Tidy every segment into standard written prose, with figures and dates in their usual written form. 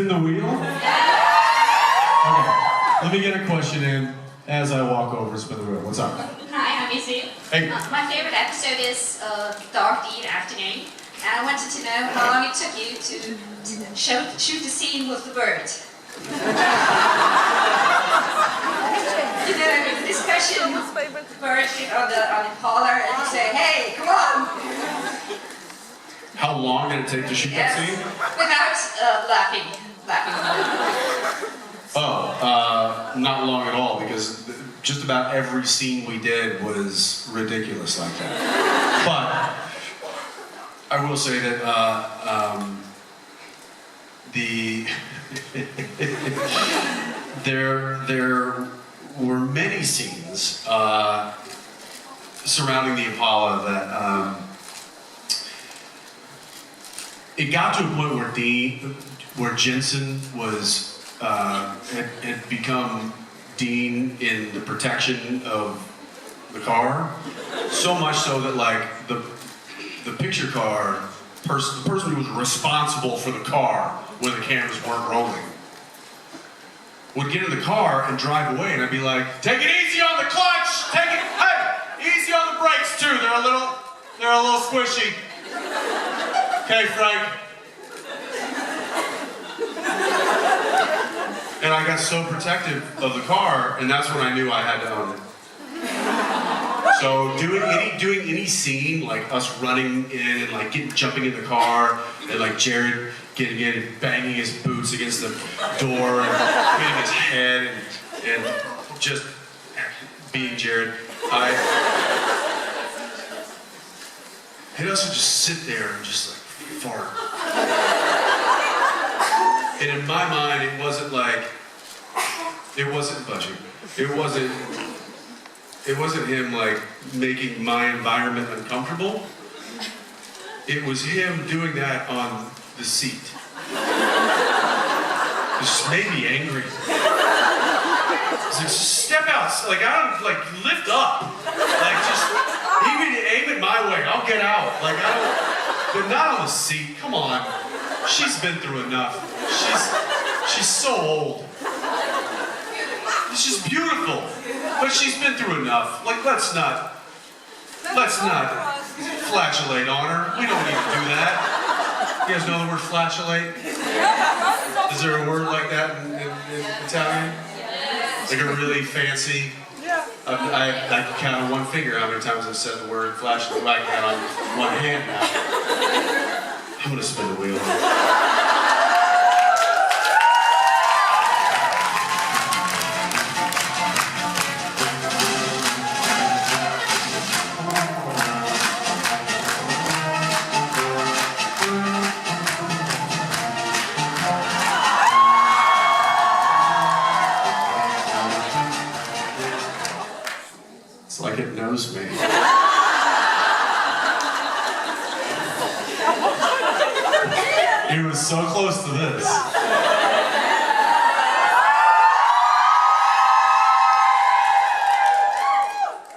Spin the wheel? Okay, let me get a question in as I walk over and spin the wheel. What's up? Hi, I'm Izzy. Hey. My favorite episode is Dark Deed Afternoon. And I wanted to know how long it took you to shoot the scene with the bird. You know, the discussion, the bird sit on the collar and you say, hey, come on! How long did it take to shoot that scene? Without laughing. Not long at all, because just about every scene we did was ridiculous like that. But I will say that there were many scenes surrounding the Impala that it got to a point where Jensen was had become Dean in the protection of the car, so much so that like the picture car the person who was responsible for the car when the cameras weren't rolling would get in the car and drive away, and I'd be like, take it easy on the clutch, hey, easy on the brakes too, they're a little squishy. Okay, Frank. And I got so protective of the car, and that's when I knew I had to own it. So doing any scene, like us running in and like jumping in the car, and like Jared getting in and banging his boots against the door and hitting his head and just being Jared, I'd also just sit there and just like fart. And in my mind, it wasn't budging. It wasn't him like making my environment uncomfortable. It was him doing that on the seat. It just made me angry. It's like, step out, like I don't, like lift up. Like just, even aim it my way, I'll get out. Like I don't, but not on the seat, come on. She's been through enough. She's so old. She's beautiful, but she's been through enough. Like, let's not flatulate on her. We don't need to do that. You guys know the word flatulate? Is there a word like that in Italian? Like a really fancy? I can count on one finger how many times I've said the word flatulate. I can count on one hand now. I'm gonna spin the wheel. It's like it knows me. It was so close to this.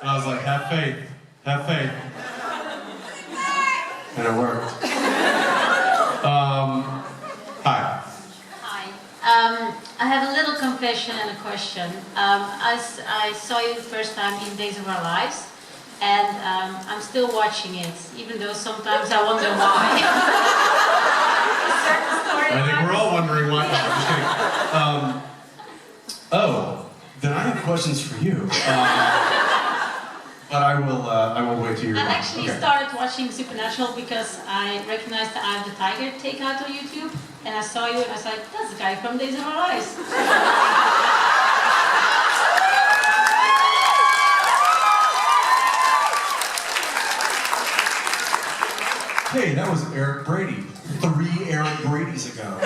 And I was like, have faith. And it worked. Hi. Hi. I have a little confession and a question. I saw you the first time in Days of Our Lives, and I'm still watching it, even though sometimes I wonder why. I think we're all wondering why. No, I'm just kidding. Then I have questions for you. But I will wait till you're done. I actually started watching Supernatural because I recognized the Eye of the Tiger takeout on YouTube, and I saw you and I was like, that's the guy from Days of Our Lives. Hey, that was Eric Brady. 3 Eric Bradys ago.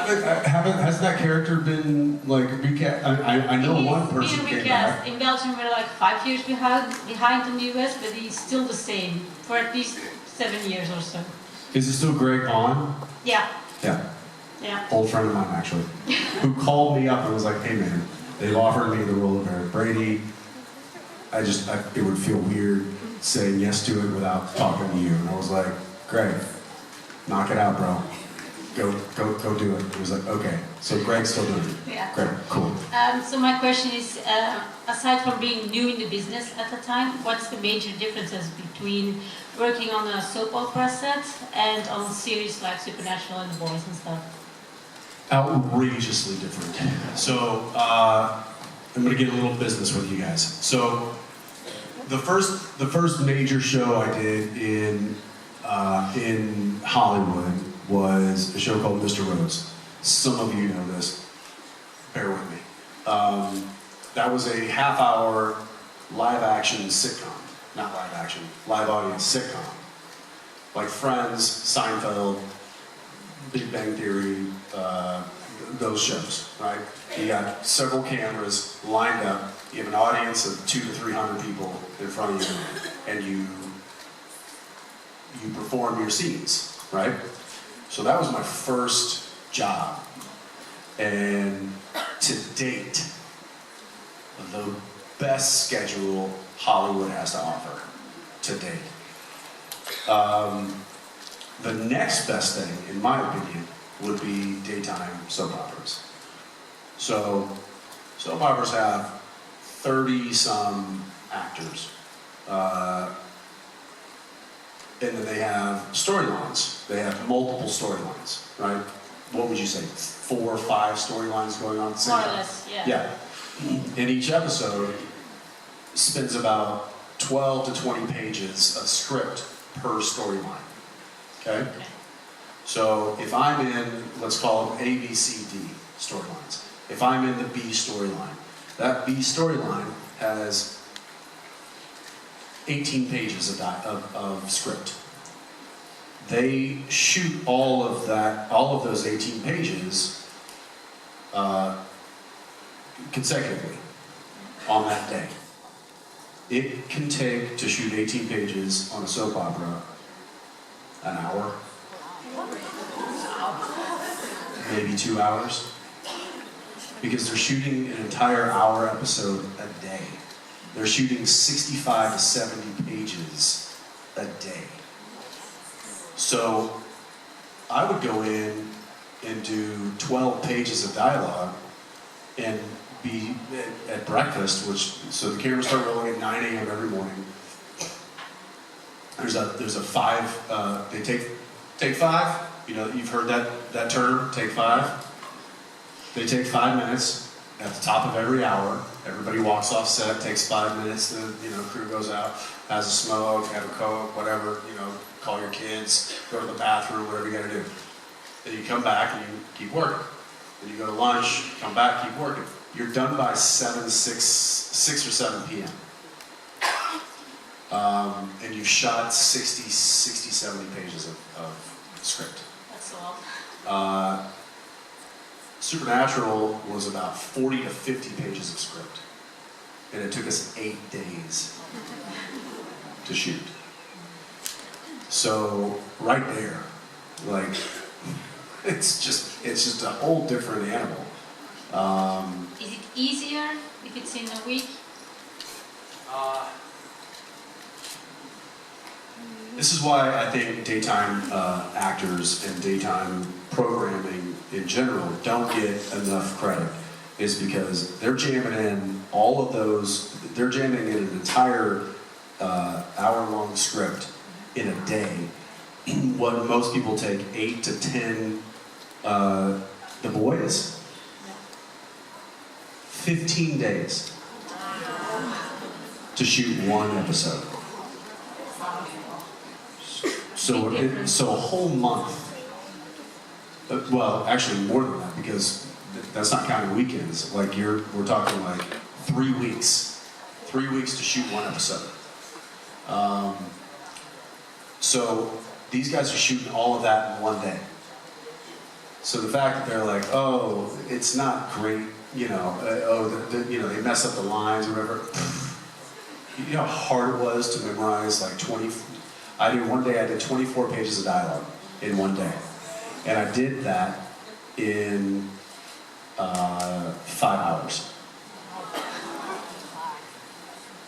Hasn't that character been like recast? I know one person He's came recast. back. In Belgium we're like 5 years behind in the US, but he's still the same for at least 7 years or so. Is it still Greg Vaughn? Yeah. Yeah. Yeah. Old friend of mine actually, who called me up and was like, "Hey man, they've offered me the role of Eric Brady. It would feel weird saying yes to it without talking to you." And I was like, "Greg, knock it out, bro. go do it. He was like, okay. So Greg's still doing it. Yeah. Great, cool. So my question is, aside from being new in the business at the time, what's the major differences between working on a soap opera set and on series like Supernatural and The Boys and stuff? Outrageously different. So I'm gonna get a little business with you guys. So the first major show I did in Hollywood was a show called Mr. Rhodes. Some of you know this. Bear with me. That was a half-hour live-action sitcom. Not live-action, live-audience sitcom. Like Friends, Seinfeld, Big Bang Theory, those shows, right? You got several cameras lined up. You have an audience of 200 to 300 people in front of you, and you perform your scenes, right? So that was my first job. And to date, the best schedule Hollywood has to offer, to date. The next best thing, in my opinion, would be daytime soap operas. So, soap operas have 30-some actors. And then they have storylines. They have multiple storylines, right? What would you say, 4 or 5 storylines going on at the same time? More or less, yeah. Yeah. And each episode spends about 12 to 20 pages of script per storyline. Okay? So if I'm in, let's call them A, B, C, D storylines. If I'm in the B storyline, that B storyline has 18 pages of script. They shoot all of those 18 pages consecutively on that day. It can take, to shoot 18 pages on a soap opera, an hour, maybe 2 hours, because they're shooting an entire hour episode a day. They're shooting 65 to 70 pages a day. So I would go in and do 12 pages of dialogue and be at breakfast, so the cameras start rolling at 9 a.m. every morning. There's a 5, they take 5, you know, you've heard that term, take 5. They take 5 minutes at the top of every hour. Everybody walks off set, takes 5 minutes, the crew goes out, has a smoke, have a Coke, whatever, call your kids, go to the bathroom, whatever you gotta do. Then you come back and you keep working. Then you go to lunch, come back, keep working. You're done by 6 or 7 p.m. And you've shot 60, 70 pages of script. That's a lot. Supernatural was about 40 to 50 pages of script. And it took us 8 days to shoot. So, right there, like, it's just a whole different animal. Is it easier if it's in a week? This is why I think daytime actors and daytime programming in general don't get enough credit, is because they're jamming in they're jamming in an entire hour-long script in a day. What most people take 8 to 10, The Boys, 15 days to shoot one episode. So a whole month. Well, actually more than that, because that's not counting weekends. Like we're talking like 3 weeks. 3 weeks to shoot one episode. So these guys are shooting all of that in one day. So the fact that they're like, oh, it's not great, they mess up the lines or whatever. You know how hard it was to memorize like 20. One day I did 24 pages of dialogue in one day. And I did that in 5 hours.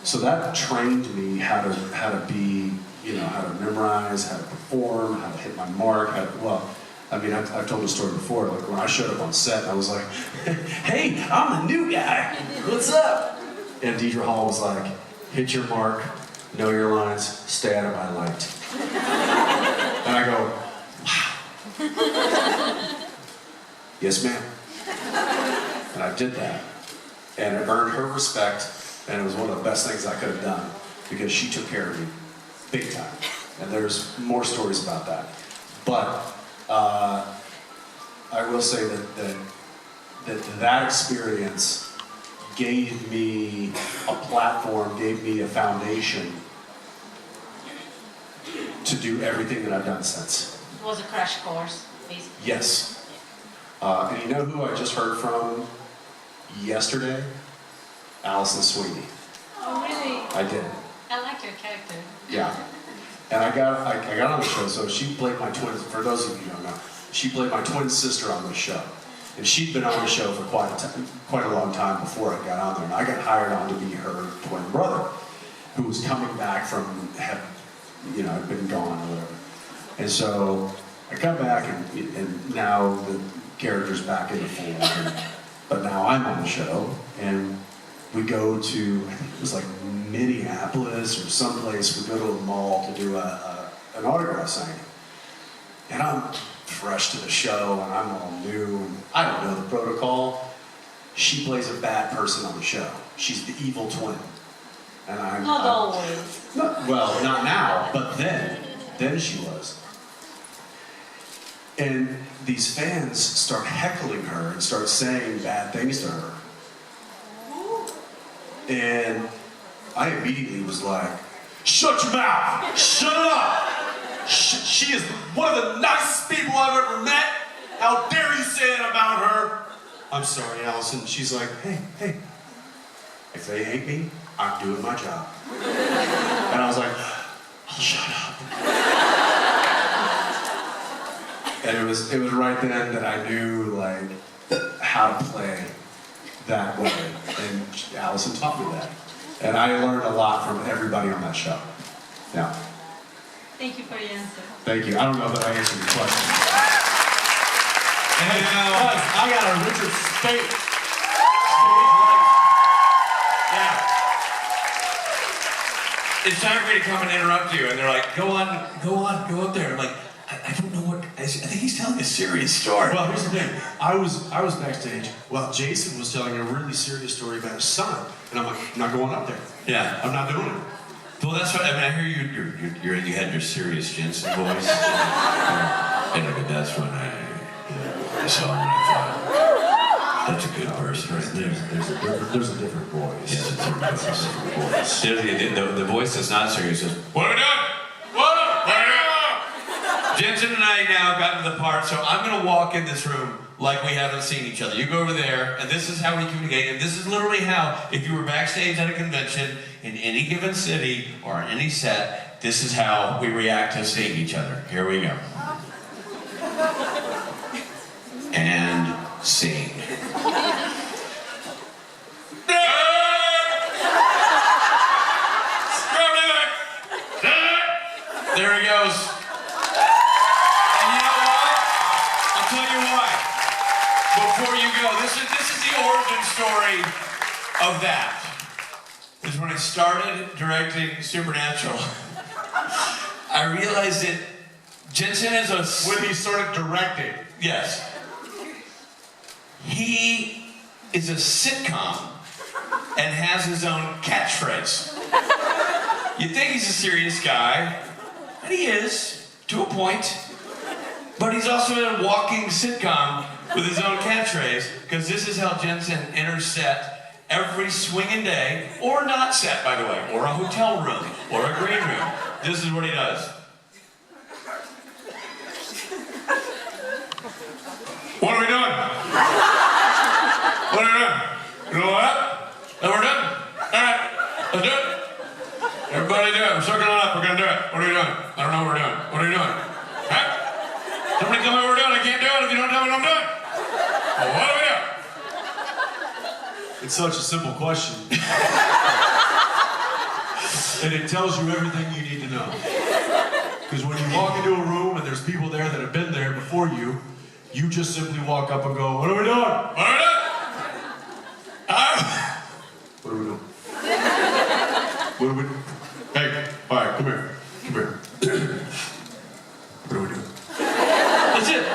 So that trained me how to be, how to memorize, how to perform, how to hit my mark. I I mean, I've told the story before. Like when I showed up on set, I was like, "Hey, I'm the new guy. What's up?" And Deidre Hall was like, "Hit your mark, know your lines, stay out of my light." And I go, "Wow." "Yes, ma'am." And I did that, and it earned her respect, and it was one of the best things I could have done because she took care of me, big time. And there's more stories about that, but. I will say that experience gave me a platform, gave me a foundation to do everything that I've done since. It was a crash course, basically. Yes. And you know who I just heard from yesterday? Allison Sweeney. Oh, really? I did. I like your character. Yeah. And I got on the show, so she played my twin, for those of you who don't know, she played my twin sister on the show. And she'd been on the show for quite a long time before I got on there. And I got hired on to be her twin brother, who was coming back from, had been gone or whatever. And so I come back and now the character's back in the fold. But now I'm on the show, and we go to, I think it was like Minneapolis or someplace. We go to a mall to do an autograph signing. And I'm fresh to the show, and I'm all new, and I don't know the protocol. She plays a bad person on the show. She's the evil twin. And I'm Not always. Well, not now, but then she was. And these fans start heckling her and start saying bad things to her. And I immediately was like, "Shut your mouth! Shut it up! She is one of the nicest people I've ever met. How dare you say it about her?" "I'm sorry, Allison." She's like, hey, if they hate me, I'm doing my job. And I was like, "I'll shut up." And it was right then that I knew like how to play that way. And Allison taught me that. And I learned a lot from everybody on that show. Yeah. Thank you for your answer. Thank you. I don't know that I answered your question. And I got a Richard Speight. yeah. It's time for me to come and interrupt you, and they're like, go up there. I'm like, I don't know what. I think he's telling a serious story. Well, here's the thing. I was backstage while Jason was telling a really serious story about his son, and I'm like, "I'm not going up there. Yeah. I'm not doing it." Well, that's what I mean. I hear you had your serious Jensen voice, and that's when I saw him and I thought, that's a good person right there. There's a different voice. Yes, it's a different voice. The voice that's not serious is, "What are we doing? What are we doing?" Jensen and I now got to the part, so I'm going to walk in this room like we haven't seen each other. You go over there, and this is how we communicate, and this is literally how, if you were backstage at a convention in any given city or on any set, this is how we react to seeing each other. Here we go. And scene. There he goes. Before you go, this is the origin story of that. Is when I started directing Supernatural, I realized that Jensen is When he started directing. yes. He is a sitcom and has his own catchphrase. You'd think he's a serious guy, and he is, to a point. But he's also a walking sitcom with his own catchphrase, because this is how Jensen enters set every swinging day, or not set, by the way, or a hotel room, or a green room. This is what he does. What are we doing? What are we doing? You know what? That we're done? All right, let's do it. Everybody do it. We're circling it up. We're going to do it. What are we doing? I don't know what we're doing. What are you doing? Huh? Somebody tell me what we're doing. I can't do it if you don't tell me what I'm doing. Well, what do we do? It's such a simple question. And it tells you everything you need to know. Because when you walk into a room and there's people there that have been there before you, you just simply walk up and go, what are we doing? What are we doing? What are we doing? What are we doing? Hey, all right, come here. Come here. What are we doing? That's it.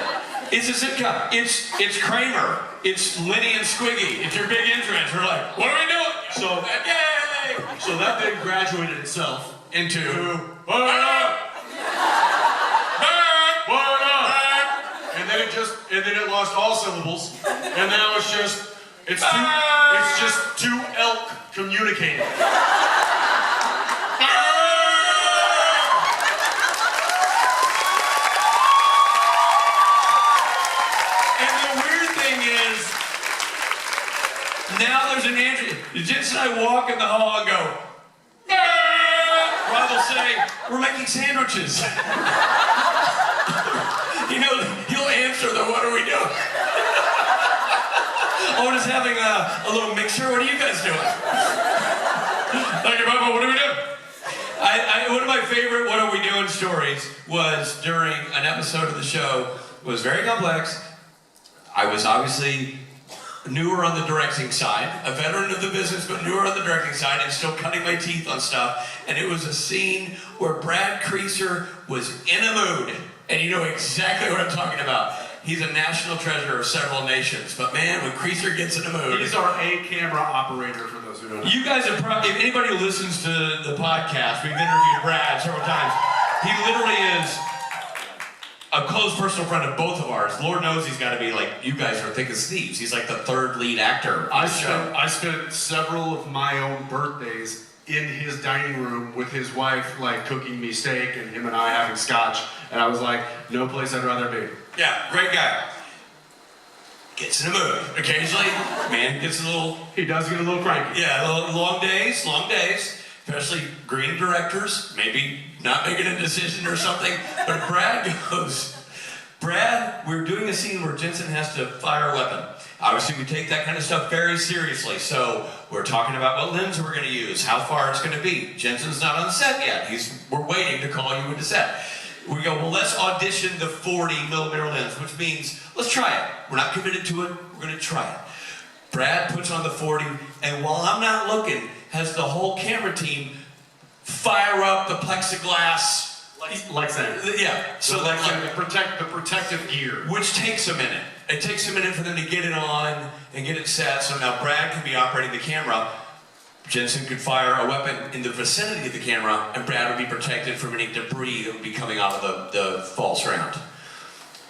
It's a sitcom. It's Kramer. It's Lenny and Squiggy. It's your big entrance. We're like, what are we doing? So, Yay! so that then graduated itself Into what are we doing? What are we doing? And then it lost all syllables, and now it's just two elk communicating. And the weird thing is, now there's an entry. Jensen and I walk in the hall and go, Rob will say, we're making sandwiches. He'll answer the, what are we doing? Otis having a little mixer. What are you guys doing? Thank you, Papa. What are we doing? One of my favorite what are we doing stories was during an episode of the show. It was very complex. I was obviously newer on the directing side, a veteran of the business, but newer on the directing side, and still cutting my teeth on stuff. And it was a scene where Brad Creaser was in a mood. And you know exactly what I'm talking about. He's a national treasure of several nations. But man, when Creaser gets in a mood... He's our A-camera operator, for those who don't know. You guys have probably... If anybody listens to the podcast, we've interviewed Brad several times. He literally is a close personal friend of both of ours. Lord knows he's got to be like, you guys are thick as thieves. He's like the third lead actor. I spent several of my own birthdays in his dining room with his wife, like cooking me steak and him and I having scotch. And I was like, no place I'd rather be. Yeah, great guy. Gets in a mood. Occasionally, man gets a little... He does get a little cranky. Yeah, long days. Especially green directors, maybe not making a decision or something. But Brad goes, Brad, we're doing a scene where Jensen has to fire a weapon. Obviously, we take that kind of stuff very seriously. So we're talking about what lens we're going to use, how far it's going to be. Jensen's not on set yet. We're waiting to call you into set. We go, well, let's audition the 40 millimeter lens, which means let's try it. We're not committed to it. We're going to try it. Brad puts on the 40, and while I'm not looking, has the whole camera team fire up the plexiglass. Like that. Yeah. So the protective gear. Which takes a minute. It takes a minute for them to get it on and get it set. So now Brad can be operating the camera. Jensen could fire a weapon in the vicinity of the camera, and Brad would be protected from any debris that would be coming out of the false round.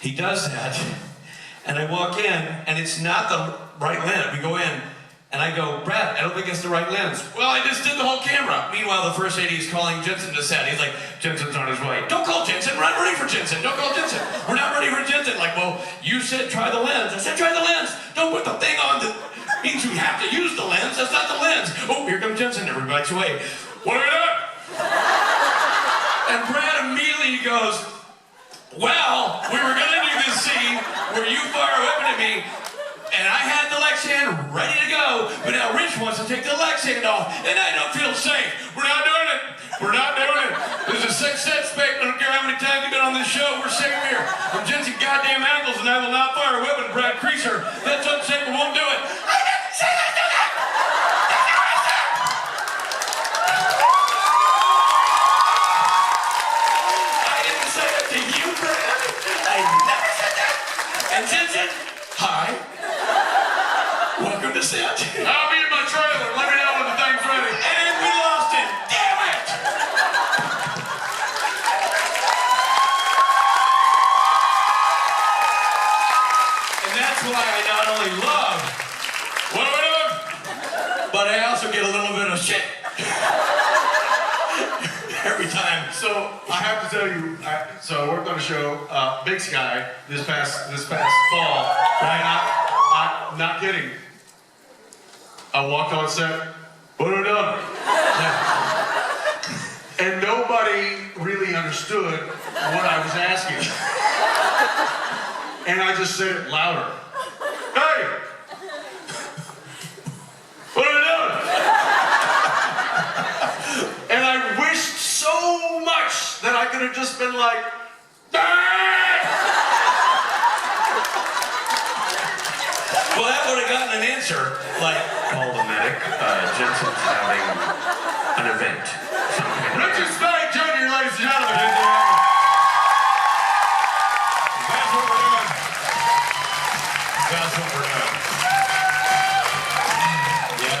He does that, and I walk in, and it's not the right lens. We go in, and I go, Brad, I don't think it's the right lens. Well, I just did the whole camera. Meanwhile, the first AD is calling Jensen to set. He's like, Jensen's on his way. Don't call Jensen. We're not ready for Jensen. Don't call Jensen. We're not ready for Jensen. Like, well, you said try the lens. I said try the lens. Don't put the thing on that means we have to use the lens. That's not the lens. Oh, here comes Jensen. Everybody backs away. What are we doing? And Brad immediately goes, well, we were going to do this scene where you fire a weapon at me, and I had the Lex hand ready to go, but now Rich wants to take the Lex hand off, and I don't feel safe. We're not doing it. We're not doing it. There's a set Speight. I don't care how many times you've been on this show. We're safe here. I'm Jensen goddamn Ackles, and I will not fire a weapon at Brad Creaser. That's unsafe. We won't do it. I didn't say that. Do that. I didn't say that to you, Brad. I never said that. And Jensen, hi. Welcome to set. I'll be in my trailer. Let me know when the thing's ready. And we lost it. Damn it! And that's why I not only love what are we doing, but I also get a little bit of shit every time. So I have to tell you, so I worked on a show, Big Sky, this past fall. Right? I'm not kidding. I walked on set. What are we doing? And nobody really understood what I was asking. And I just said it louder. Hey! What are we doing? And I wished so much that I could could have just been like, "Ah!" Well, that would have gotten an answer. Like, Call the medic. Jensen's having